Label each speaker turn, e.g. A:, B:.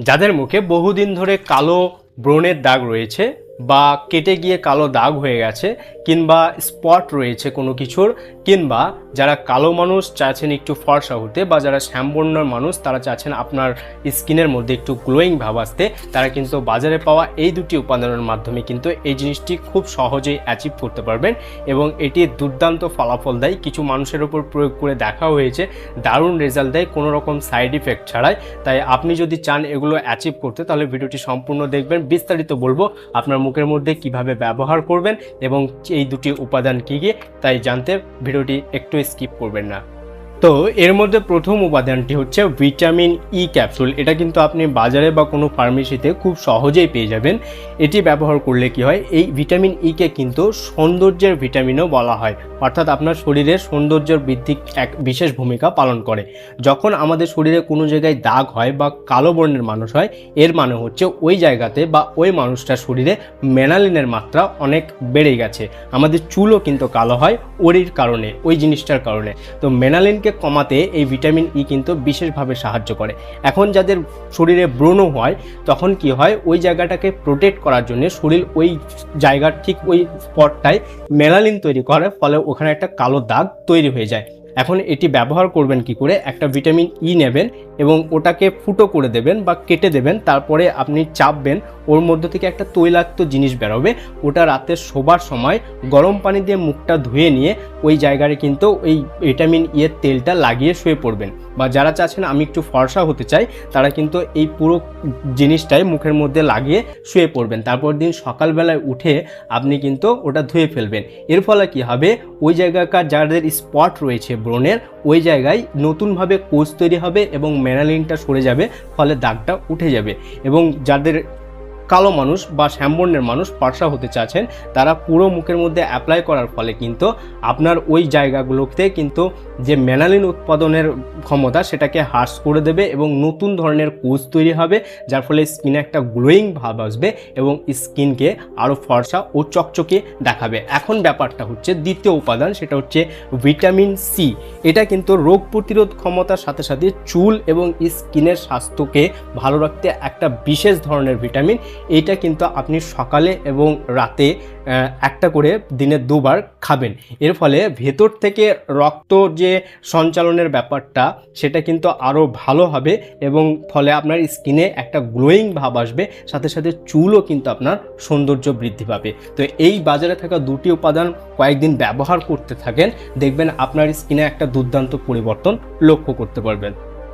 A: যাদের মুখে বহুদিন ধরে কালো ব্রণের দাগ রয়েছে বা কেটে গিয়ে কালো দাগ হয়ে গেছে কিংবা স্পট রয়েছে কোনো কিছুর, কিংবা যারা কালো মানুষ চাচ্ছেন একটু ফর্সা হতে, বা যারা শ্যামবর্ণের মানুষ তারা চাচ্ছেন আপনার স্কিনের মধ্যে একটু গ্লোয়িং ভাব আসতে, তারা কিন্তু বাজারে পাওয়া এই দুটি উপাদানের মাধ্যমে কিন্তু এই জিনিসটি খুব সহজেই অ্যাচিভ করতে পারবেন এবং এটি দুর্দান্ত ফলাফল দেয়। কিছু মানুষের উপর প্রয়োগ করে দেখা হয়েছে, দারুণ রেজাল্ট দেয় কোনো রকম সাইড ইফেক্ট ছাড়াই। তাই আপনি যদি চান এগুলো অ্যাচিভ করতে তাহলে ভিডিওটি সম্পূর্ণ দেখবেন। বিস্তারিত বলবো আপনার মুখের মধ্যে কিভাবে ব্যবহার করবেন এবং এই দুটি উপাদান কী কী, তাই জানতে ভিডিওটি একটু স্কিপ করবেন না। তো এর মধ্যে প্রথম উপাদানটি হচ্ছে ভিটামিন ই ক্যাপসুল। এটা কিন্তু আপনি বাজারে বা কোনো ফার্মেসিতে খুব সহজেই পেয়ে যাবেন। এটি ব্যবহার করলে কি হয়, এই ভিটামিন ইকে কিন্তু সৌন্দর্যের ভিটামিনও বলা হয়, অর্থাৎ আপনার শরীরের সৌন্দর্যের বৃদ্ধি এক বিশেষ ভূমিকা পালন করে। যখন আমাদের শরীরে কোনো জায়গায় দাগ হয় বা কালো বর্ণের মানুষ হয়, এর মানে হচ্ছে ওই জায়গাতে বা ওই মানুষটার শরীরে মেলানিনের মাত্রা অনেক বেড়ে গেছে। আমাদের চুলও কিন্তু কালো হয় ওরির কারণে, ওই জিনিসটার কারণে। তো মেলানিনকে কমাতে এই ভিটামিন ই কিন্তু বিশেষভাবে সাহায্য করে। এখন যাদের শরীরে ব্রণ হয় তখন কি হয়, ওই জায়গাটাকে প্রোটেক্ট করার জন্য শরীর ওই জায়গার ঠিক ওই স্পটটায় মেলানিন তৈরি করে, ফলে ওখানে একটা কালো দাগ তৈরি হয়ে যায়। এখন এটি ব্যবহার করবেন কি করে, একটা ভিটামিন ই নেবেন এবং ওটাকে ফুটো করে দেবেন বা কেটে দেবেন, তারপরে আপনি চাপবেন, ওর মধ্যে থেকে একটা তৈলাক্ত জিনিস বেরোবে। ওটা রাতে শোবার সময় গরম পানি দিয়ে মুখটা ধুয়ে নিয়ে ওই জায়গায় কিন্তু ওই ভিটামিন ই এর তেলটা লাগিয়ে শুয়ে পড়বেন। বা যারা চাচ্ছেন আমি একটু ফর্সা হতে চাই, তারা কিন্তু এই পুরো জিনিসটাই মুখের মধ্যে লাগিয়ে শুয়ে পড়বেন। তারপর দিন সকালবেলায় উঠে আপনি কিন্তু ওটা ধুয়ে ফেলবেন। এর ফলে কি হবে, ওই জায়গাকার যাদের স্পট রয়েছে ব্রণের, ওই জায়গায় নতুনভাবে কোষ তৈরি হবে এবং মেলানিনটা সরে যাবে, ফলে দাগটা উঠে যাবে। এবং যাদের কালো মানুষ বা শ্যামবর্ণের মানুষ ফর্সা হতে চাচ্ছেন, তারা পুরো মুখের মধ্যে অ্যাপ্লাই করার ফলে কিন্তু আপনার ওই জায়গাগুলোতে কিন্তু যে মেলানিন উৎপাদনের ক্ষমতা সেটাকে হ্রাস করে দেবে এবং নতুন ধরনের কোষ তৈরি হবে, যার ফলে স্কিনে একটা গ্লোয়িং ভাব আসবে এবং স্কিনকে আরও ফর্সা ও চকচকে দেখাবে। এখন ব্যাপারটা হচ্ছে দ্বিতীয় উপাদান, সেটা হচ্ছে ভিটামিন সি। এটা কিন্তু রোগ প্রতিরোধ ক্ষমতার সাথে সাথে চুল এবং স্কিনের স্বাস্থ্যকে ভালো রাখতে একটা বিশেষ ধরনের ভিটামিন। এইটা কিন্তু আপনি সকালে এবং রাতে একটা করে দিনে 2 বার খাবেন। এর ফলে ভেতর থেকে রক্ত যে সঞ্চালনের ব্যাপারটা সেটা কিন্তু আরও ভালো হবে এবং ফলে আপনার স্কিনে একটা গ্লোয়িং ভাব আসবে, সাথে সাথে চুলও কিন্তু আপনার সৌন্দর্য বৃদ্ধি পাবে। তো এই বাজারে থাকা দুটি উপাদান কয়েকদিন ব্যবহার করতে থাকেন, দেখবেন আপনার স্কিনে একটা দুর্দান্ত পরিবর্তন লক্ষ্য করতে পারবেন।